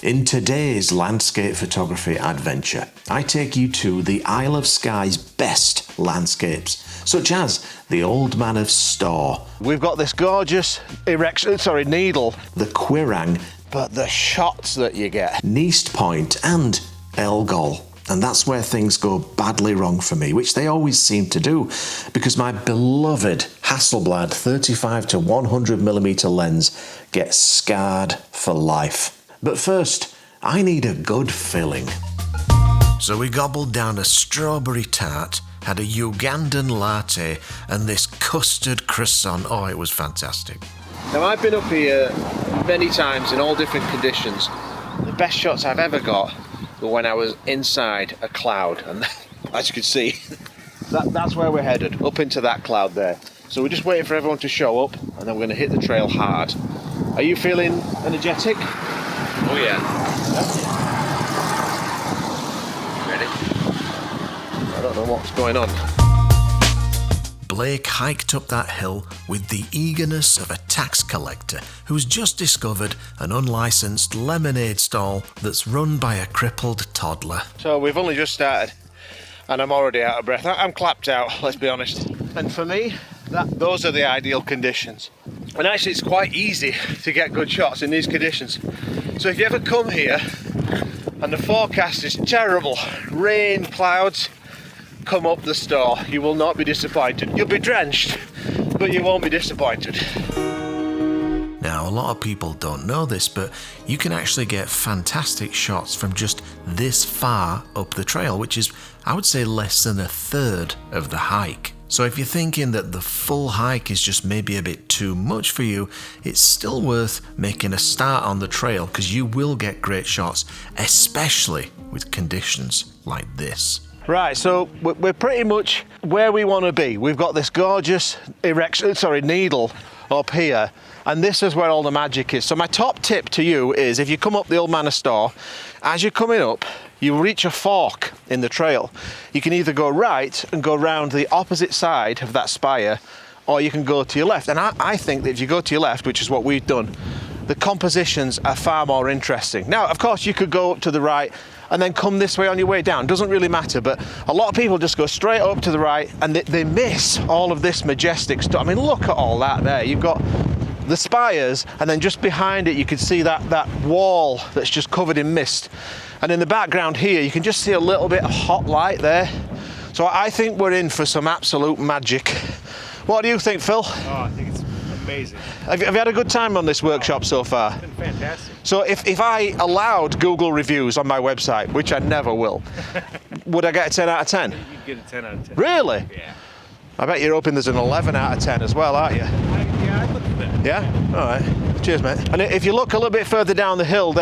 In today's landscape photography adventure, I take you to the Isle of Skye's best landscapes, such as the Old Man of Storr. We've got this gorgeous needle, the Quiraing, but the shots that you get. Neast Point and Elgol. And that's where things go badly wrong for me, which they always seem to do, because my beloved Hasselblad 35 to 100mm lens gets scarred for life. But first, I need a good filling. So we gobbled down a strawberry tart, had a Ugandan latte, and this custard croissant. Oh, it was fantastic. Now, I've been up here many times in all different conditions. The best shots I've ever got were when I was inside a cloud, and as you can see, that's where we're headed, up into that cloud there. So we're just waiting for everyone to show up, and then we're going to hit the trail hard. Are you feeling energetic? Oh yeah. Ready? I don't know what's going on. Blake hiked up that hill with the eagerness of a tax collector who's just discovered an unlicensed lemonade stall that's run by a crippled toddler. So we've only just started and I'm already out of breath. I'm clapped out, let's be honest. And for me, those are the ideal conditions. And actually it's quite easy to get good shots in these conditions. So if you ever come here and the forecast is terrible, rain, clouds, come up the Storr, you will not be disappointed. You'll be drenched, but you won't be disappointed. Now, a lot of people don't know this, but you can actually get fantastic shots from just this far up the trail, which is, I would say, less than a third of the hike. So if you're thinking that the full hike is just maybe a bit too much for you, it's still worth making a start on the trail, because you will get great shots, especially with conditions like this. Right, so we're pretty much where we want to be. We've got this gorgeous needle up here, and this is where all the magic is. So my top tip to you is, if you come up the Old Man of Storr, as you're coming up, you reach a fork in the trail. You can either go right and go round the opposite side of that spire, or you can go to your left. And I think that if you go to your left, which is what we've done, the compositions are far more interesting. Now, of course, you could go up to the right and then come this way on your way down. Doesn't really matter, but a lot of people just go straight up to the right and they miss all of this majestic stuff. I mean, look at all that there. You've got the spires, and then just behind it you can see that wall that's just covered in mist. And in the background here, you can just see a little bit of hot light there. So I think we're in for some absolute magic. What do you think, Phil? Oh, I think it's amazing. Have you had a good time on this workshop so far? It's been fantastic. So if I allowed Google reviews on my website, which I never will, would I get a 10 out of 10? You get a 10 out of 10. Really? Yeah. I bet you're hoping there's an 11 out of 10 as well, aren't you? Yeah, I'd look for that. Yeah? All right. Cheers, mate. And if you look a little bit further down the hill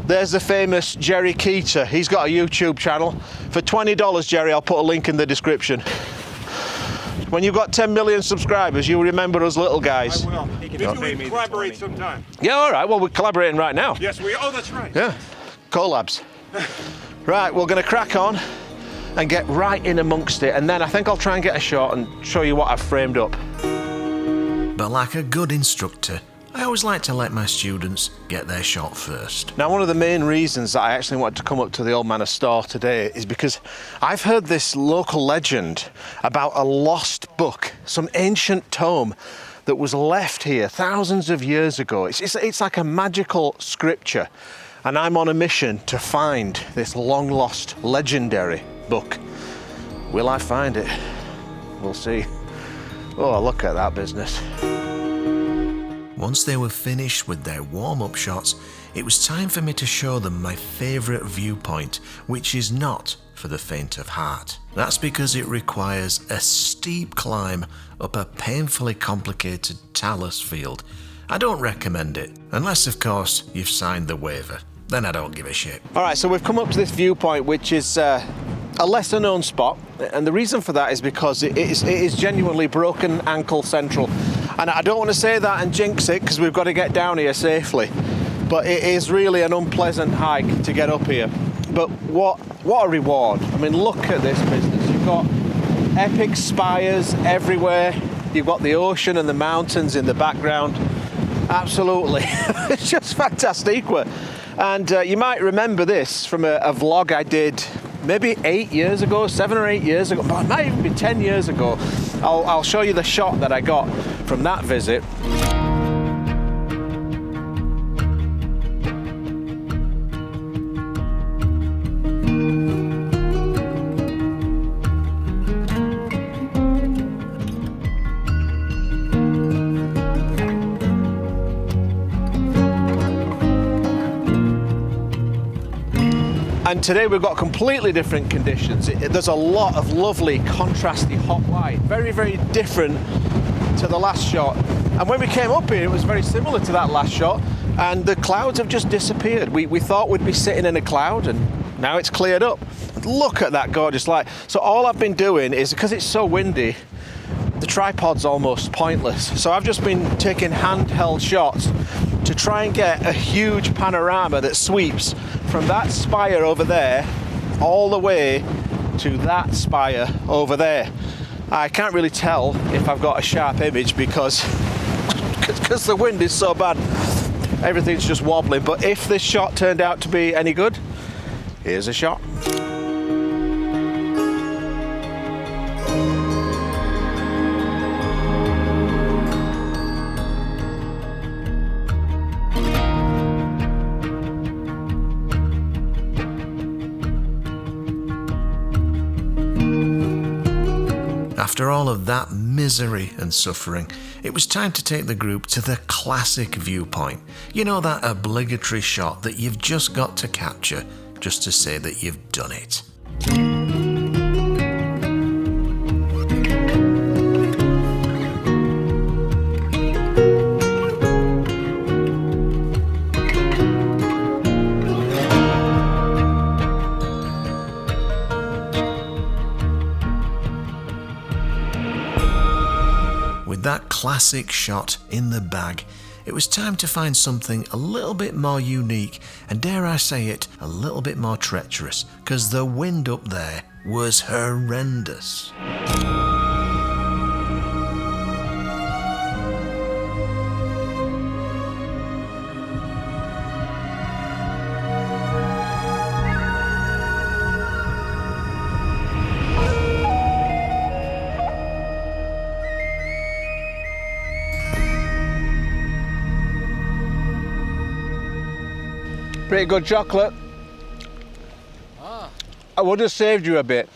there's the famous Jerry Keeter. He's got a YouTube channel. For $20, Jerry, I'll put a link in the description. When you've got 10 million subscribers, you'll remember us little guys. I will. Maybe we collaborate sometime. Yeah, all right. Well, we're collaborating right now. Yes, we. Oh, that's right. Yeah. Collabs. Right, we're going to crack on and get right in amongst it, and then I think I'll try and get a shot and show you what I've framed up. But like a good instructor, I always like to let my students get their shot first. Now, one of the main reasons that I actually wanted to come up to the Old Man of Storr today is because I've heard this local legend about a lost book, some ancient tome that was left here thousands of years ago. It's like a magical scripture, and I'm on a mission to find this long-lost legendary book. Will I find it? We'll see. Oh, look at that business. Once they were finished with their warm-up shots, it was time for me to show them my favourite viewpoint, which is not for the faint of heart. That's because it requires a steep climb up a painfully complicated talus field. I don't recommend it, unless of course you've signed the waiver. Then I don't give a shit. All right, so we've come up to this viewpoint, which is a lesser known spot, and the reason for that is because it is genuinely broken ankle central. And I don't want to say that and jinx it, because we've got to get down here safely, but it is really an unpleasant hike to get up here. But what a reward. I mean, look at this business. You've got epic spires everywhere. You've got the ocean and the mountains in the background. Absolutely. It's just fantastic. And you might remember this from a vlog I did maybe 8 years ago, 7 or 8 years ago, but it might even be 10 years ago. I'll show you the shot that I got from that visit. And today we've got completely different conditions. There's a lot of lovely contrasty hot light, very, very different to the last shot. And when we came up here, it was very similar to that last shot, and the clouds have just disappeared. We thought we'd be sitting in a cloud, and now it's cleared up. Look at that gorgeous light. So all I've been doing is, because it's so windy, the tripod's almost pointless. So I've just been taking handheld shots to try and get a huge panorama that sweeps from that spire over there all the way to that spire over there. I can't really tell if I've got a sharp image because the wind is so bad. Everything's just wobbling. But if this shot turned out to be any good, here's a shot. After all of that misery and suffering, it was time to take the group to the classic viewpoint. You know, that obligatory shot that you've just got to capture just to say that you've done it. That classic shot in the bag, it was time to find something a little bit more unique and, dare I say it, a little bit more treacherous, because the wind up there was horrendous. Pretty good chocolate. I would have saved you a bit,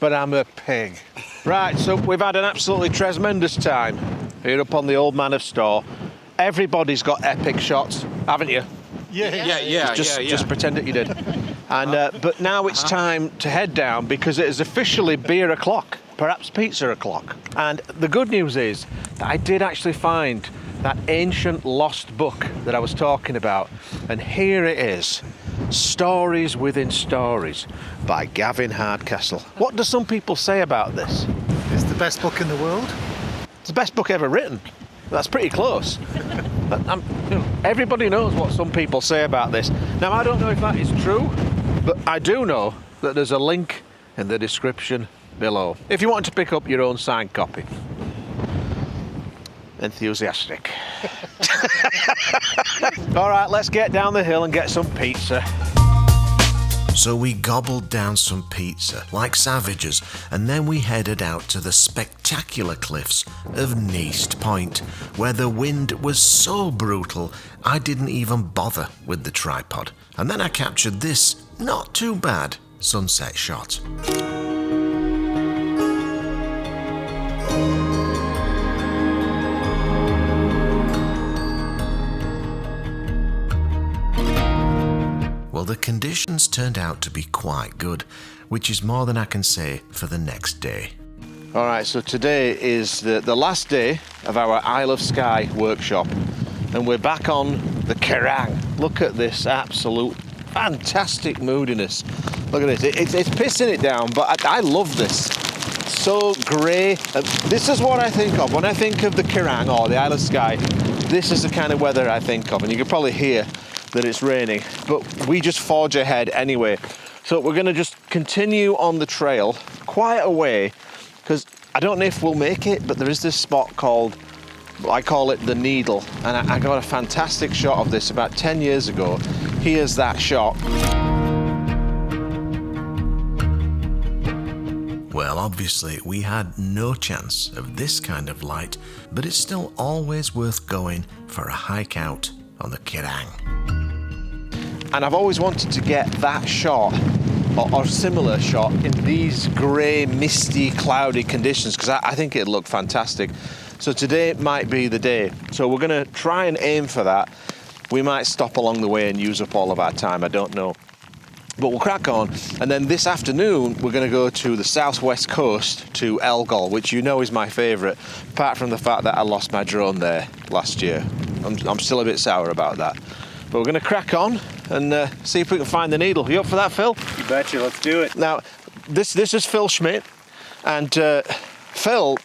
but I'm a pig. Right, so we've had an absolutely tremendous time here up on the Old Man of Storr. Everybody's got epic shots, haven't you? Just pretend that you did. And but now it's time to head down because it is officially beer o'clock, perhaps pizza o'clock. And the good news is that I did actually find that ancient lost book that I was talking about, and here it is, Stories Within Stories by Gavin Hardcastle. What do some people say about this? It's the best book in the world. It's the best book ever written. That's pretty close. Everybody knows what some people say about this. Now, I don't know if that is true, but I do know that there's a link in the description below if you want to pick up your own signed copy. Enthusiastic. All right, let's get down the hill and get some pizza. So we gobbled down some pizza like savages, and then we headed out to the spectacular cliffs of Neast Point, where the wind was so brutal I didn't even bother with the tripod. And then I captured this not too bad sunset shot. Well, the conditions turned out to be quite good, which is more than I can say for the next day. All right, so today is the last day of our Isle of Skye workshop, and we're back on the Quiraing. Look at this absolute fantastic moodiness. Look at this, it's pissing it down, but I love this. It's so grey. This is what I think of when I think of the Quiraing or the Isle of Skye. This is the kind of weather I think of, and you can probably hear that it's raining, but we just forge ahead anyway. So we're going to just continue on the trail quite a way, because I don't know if we'll make it, but there is this spot called, I call it the Needle, and I got a fantastic shot of this about 10 years ago here's that shot. Well, obviously, we had no chance of this kind of light, but it's still always worth going for a hike out on the Quiraing. And I've always wanted to get that shot, or similar shot, in these grey, misty, cloudy conditions, because I think it'd look fantastic. So today might be the day. So we're going to try and aim for that. We might stop along the way and use up all of our time, I don't know. But we'll crack on, and then this afternoon we're going to go to the southwest coast to Elgol, which you know is my favourite, apart from the fact that I lost my drone there last year. I'm still a bit sour about that. But we're going to crack on and see if we can find the needle. You up for that, Phil? You betcha, let's do it. Now, this is Phil Schmidt, and Phil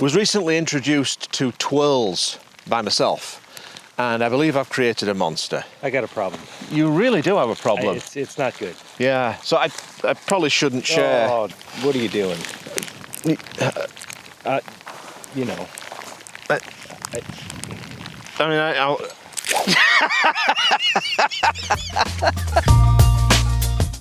was recently introduced to twirls by myself. And I believe I've created a monster. I got a problem. You really do have a problem. It's not good. Yeah, so I probably shouldn't share. Oh, what are you doing? You know. I mean, I'll...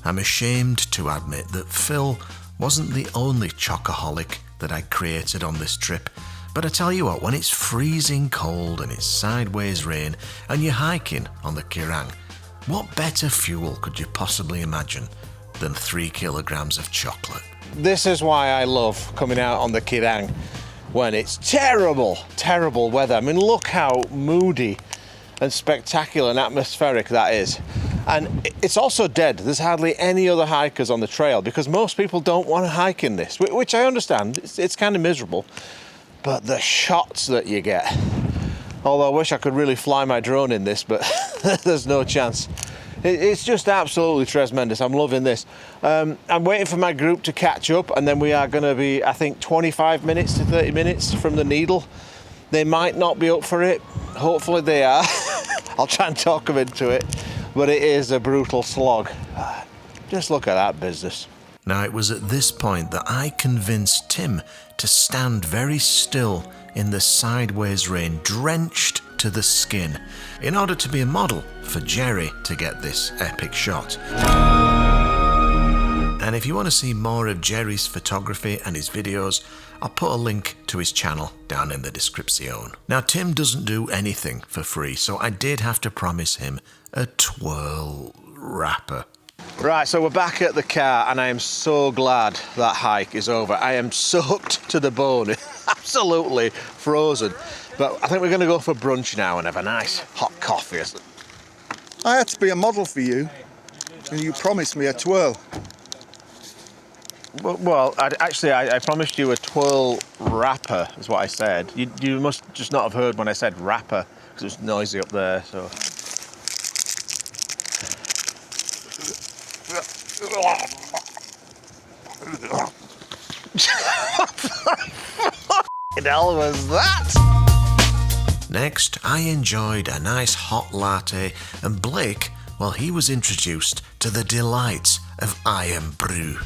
I'm ashamed to admit that Phil wasn't the only chocoholic that I created on this trip. But I tell you what, when it's freezing cold and it's sideways rain and you're hiking on the Quiraing, what better fuel could you possibly imagine than 3 kilograms of chocolate? This is why I love coming out on the Quiraing when it's terrible, terrible weather. I mean, look how moody and spectacular and atmospheric that is. And it's also dead. There's hardly any other hikers on the trail because most people don't want to hike in this, which I understand. It's kind of miserable. But the shots that you get, although I wish I could really fly my drone in this, but there's no chance. It's just absolutely tremendous. I'm loving this. I'm waiting for my group to catch up, and then we are going to be, I think, 25 minutes to 30 minutes from the needle. They might not be up for it. Hopefully they are. I'll try and talk them into it, but it is a brutal slog. Just look at that business. Now, it was at this point that I convinced Tim to stand very still in the sideways rain, drenched to the skin, in order to be a model for Jerry to get this epic shot. And if you want to see more of Jerry's photography and his videos, I'll put a link to his channel down in the description. Now, Tim doesn't do anything for free, so I did have to promise him a Twirl wrapper. Right, so we're back at the car, and I am so glad that hike is over. I am soaked to the bone, absolutely frozen. But I think we're going to go for brunch now and have a nice hot coffee. I had to be a model for you, and you promised me a twirl. Well, I promised you a Twirl wrapper, is what I said. You must just not have heard when I said wrapper, because it was noisy up there, so... What the hell was that? Next, I enjoyed a nice hot latte, and Blake, well, he was introduced to the delights of Irn-Bru.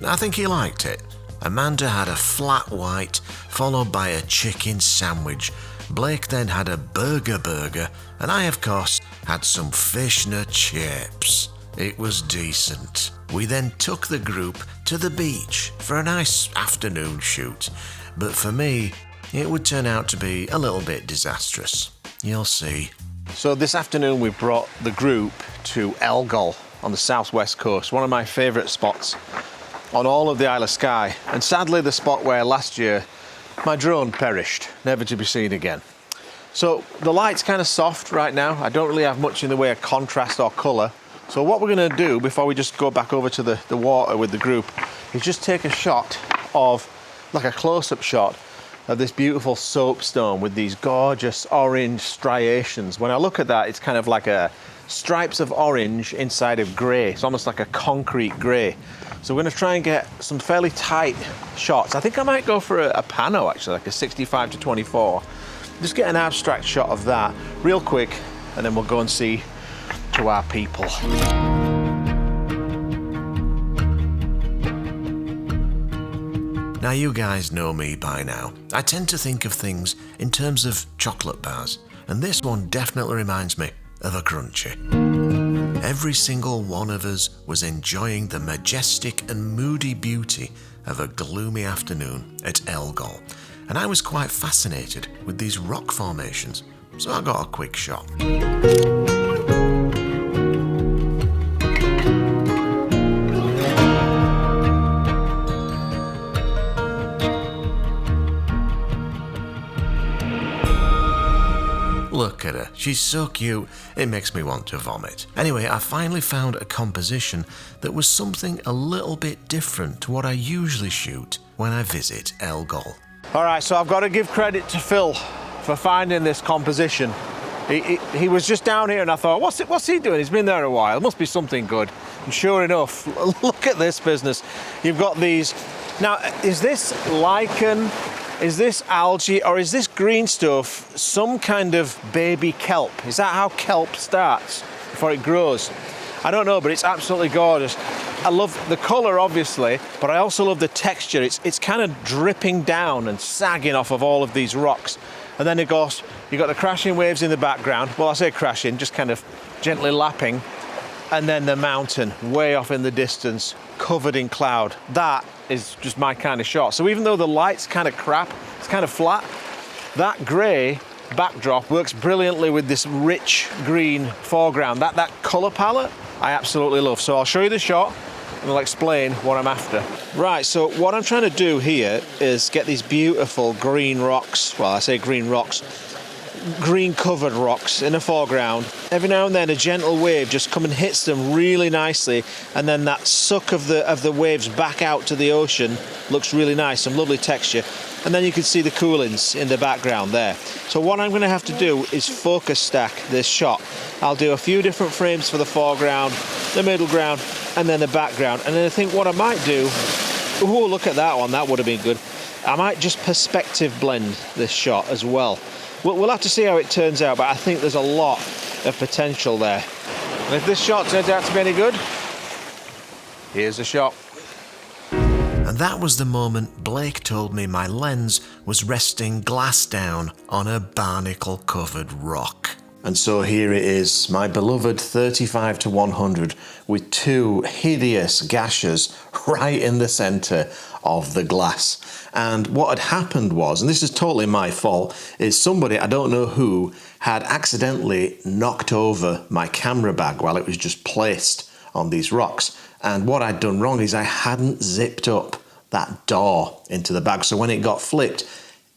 I think he liked it. Amanda had a flat white, followed by a chicken sandwich. Blake then had a burger, and I, of course, had some fish and chips. It was decent. We then took the group to the beach for a nice afternoon shoot. But for me, it would turn out to be a little bit disastrous. You'll see. So this afternoon we brought the group to Elgol on the southwest coast, one of my favourite spots on all of the Isle of Skye. And sadly the spot where last year my drone perished, never to be seen again. So the light's kind of soft right now. I don't really have much in the way of contrast or colour. So what we're going to do before we just go back over to the water with the group is just take a shot of, like a close-up shot of this beautiful soapstone with these gorgeous orange striations. When I look at that, it's kind of like a stripes of orange inside of grey. It's almost like a concrete grey. So we're going to try and get some fairly tight shots. I think I might go for a pano actually, like a 65 to 24. Just get an abstract shot of that real quick, and then we'll go and see to our people. Now, you guys know me by now. I tend to think of things in terms of chocolate bars, and this one definitely reminds me of a crunchy. Every single one of us was enjoying the majestic and moody beauty of a gloomy afternoon at Elgol, and I was quite fascinated with these rock formations, so I got a quick shot. Look at her, she's so cute, it makes me want to vomit. Anyway, I finally found a composition that was something a little bit different to what I usually shoot when I visit Elgol. All right, so I've got to give credit to Phil for finding this composition. He was just down here and I thought, what's he doing? He's been there a while, must be something good. And sure enough, look at this business. You've got these. Now, is this lichen? Is this algae, or is this green stuff some kind of baby kelp? Is that how kelp starts before it grows? I don't know, but it's absolutely gorgeous. I love the colour, obviously, but I also love the texture. It's kind of dripping down and sagging off of all of these rocks. And then, of course, you've got the crashing waves in the background. Well, I say crashing, just kind of gently lapping. And then the mountain way off in the distance, covered in cloud. That is just my kind of shot. So even though the light's kind of crap, it's kind of flat, that grey backdrop works brilliantly with this rich green foreground. That colour palette, I absolutely love. So I'll show you the shot and I'll explain what I'm after. Right, so what I'm trying to do here is get these beautiful green rocks, well, I say green rocks, green covered rocks in the foreground. Every now and then a gentle wave just come and hits them really nicely, and then that suck of the waves back out to the ocean looks really nice, some lovely texture. And then you can see the coolings in the background there. So what I'm going to have to do is focus stack this shot. I'll do a few different frames for the foreground, the middle ground, and then the background. And then I think what I might do, oh, look at that one, that would have been good. I might just perspective blend this shot as well. We'll have to see how it turns out, but I think there's a lot of potential there. And if this shot turns out to be any good, here's the shot. And that was the moment Blake told me my lens was resting glass down on a barnacle-covered rock. And so here it is, my beloved 35-100 with two hideous gashes right in the centre of the glass. And what had happened was, and this is totally my fault, is somebody, I don't know who, had accidentally knocked over my camera bag while it was just placed on these rocks. And what I'd done wrong is I hadn't zipped up that door into the bag. So when it got flipped,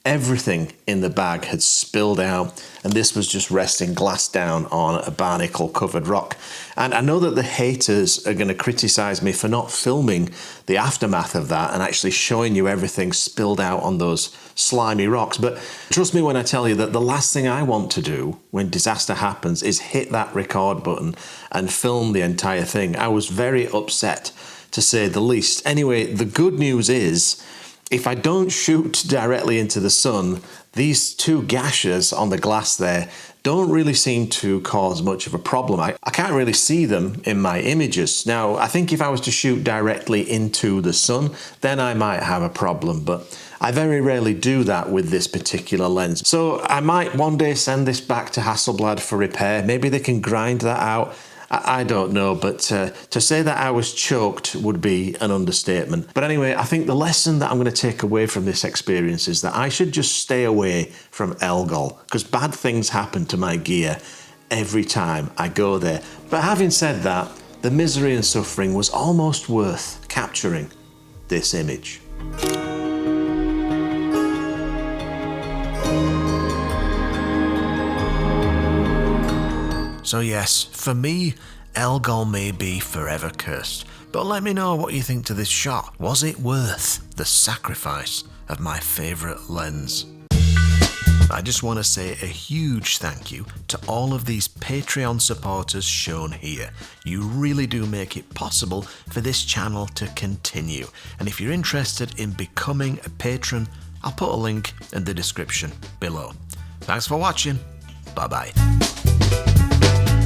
everything in the bag had spilled out, and this was just resting glass down on a barnacle covered rock. And I know that the haters are going to criticize me for not filming the aftermath of that and actually showing you everything spilled out on those slimy rocks, but trust me when I tell you that the last thing I want to do when disaster happens is hit that record button and film the entire thing. I was very upset, to say the least. Anyway, the good news is, if I don't shoot directly into the sun, these two gashes on the glass there don't really seem to cause much of a problem. I can't really see them in my images. Now, I think if I was to shoot directly into the sun, then I might have a problem, but I very rarely do that with this particular lens. So I might one day send this back to Hasselblad for repair. Maybe they can grind that out. I don't know, but to say that I was choked would be an understatement. But anyway, I think the lesson that I'm going to take away from this experience is that I should just stay away from Elgol, because bad things happen to my gear every time I go there. But having said that, the misery and suffering was almost worth capturing this image. So yes, for me, Elgol may be forever cursed, but let me know what you think to this shot. Was it worth the sacrifice of my favourite lens? I just want to say a huge thank you to all of these Patreon supporters shown here. You really do make it possible for this channel to continue. And if you're interested in becoming a patron, I'll put a link in the description below. Thanks for watching. Bye bye.